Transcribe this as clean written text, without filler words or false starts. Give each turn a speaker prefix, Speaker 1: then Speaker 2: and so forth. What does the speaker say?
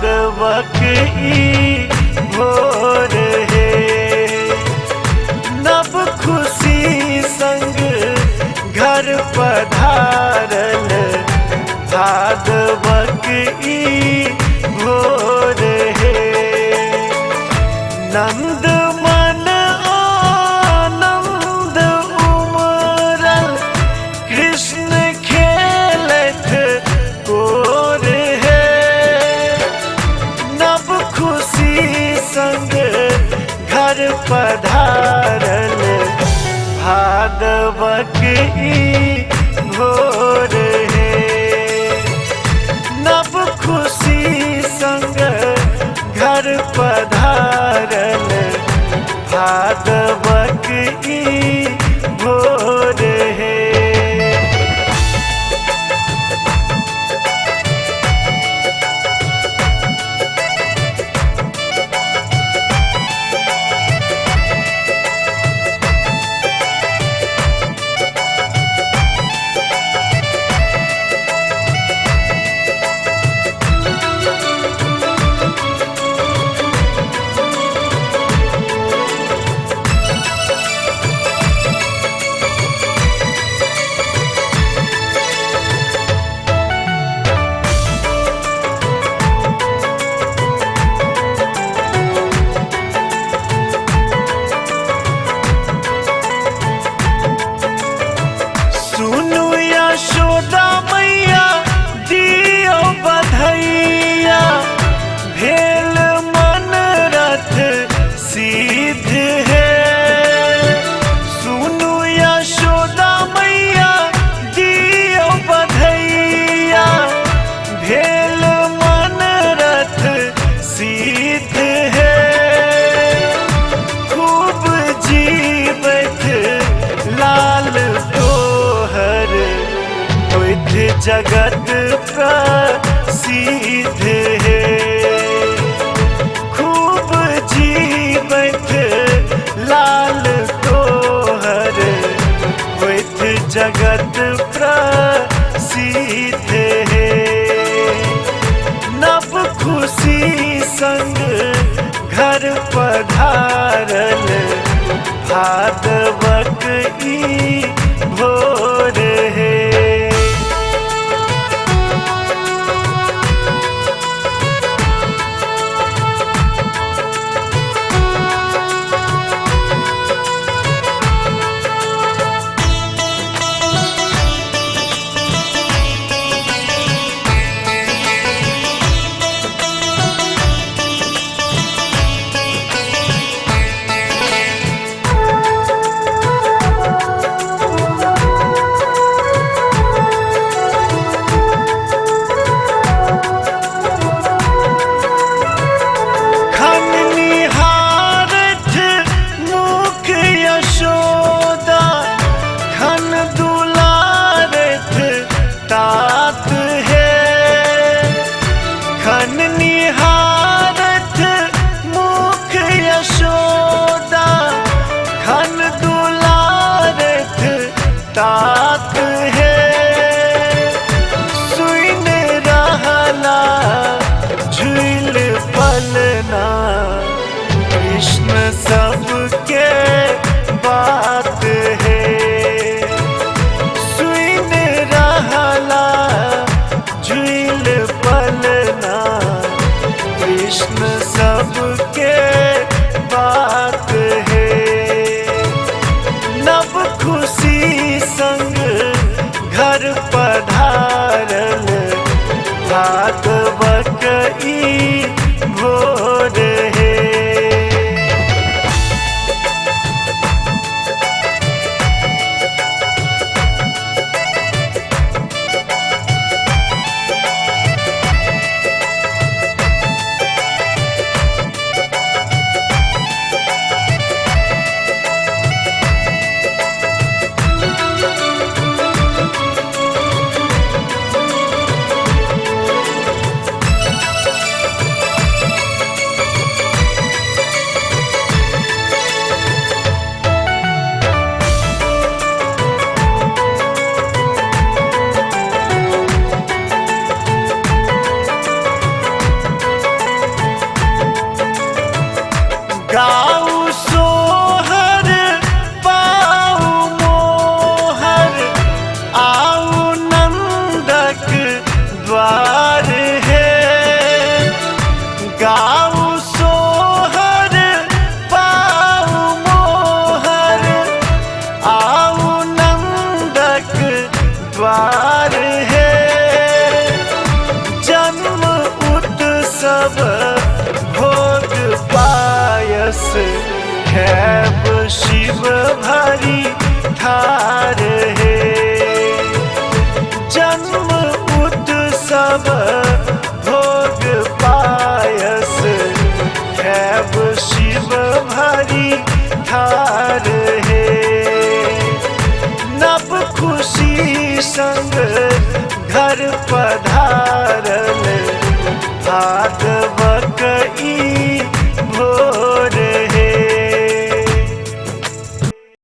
Speaker 1: भागवत ई भोर है। नव खुशी संग घर पधारल भागवत ई भोर है। नंद मन आनंद उमरल कृष्ण खेलत गोर है। नव खुशी संग घर पधारल भागवत ई भोर है। नव खुशी संग घर पधारल भागवत ई भोर है। यशोदा मैया दियो बधैया भेल मन रथ सिद्ध है। सुनु यशोदा मैया दियो बधैया भेल मन रथ सिद्ध है। खूब जीवत लाल तोहर जगत प्रसिद्ध है। खूब जीवत लाल तोहर होइत जगत प्रसिद्ध है। नव खुशी संग घर पधारल भागवत ई भोर है। तात है सुन रहला झूल पलना कृष्ण सबके बात है। सुन रहला झूल पलना कृष्ण सबके बात है। नव खुशी संग घर पधारल भागवत ई भोर है। सब भोग पायस खैब शिव भरी थार है। जन्म उत्सव भोग पायस खैब शिव भरी थार है। नव खुशी संग घर पधारल भागवत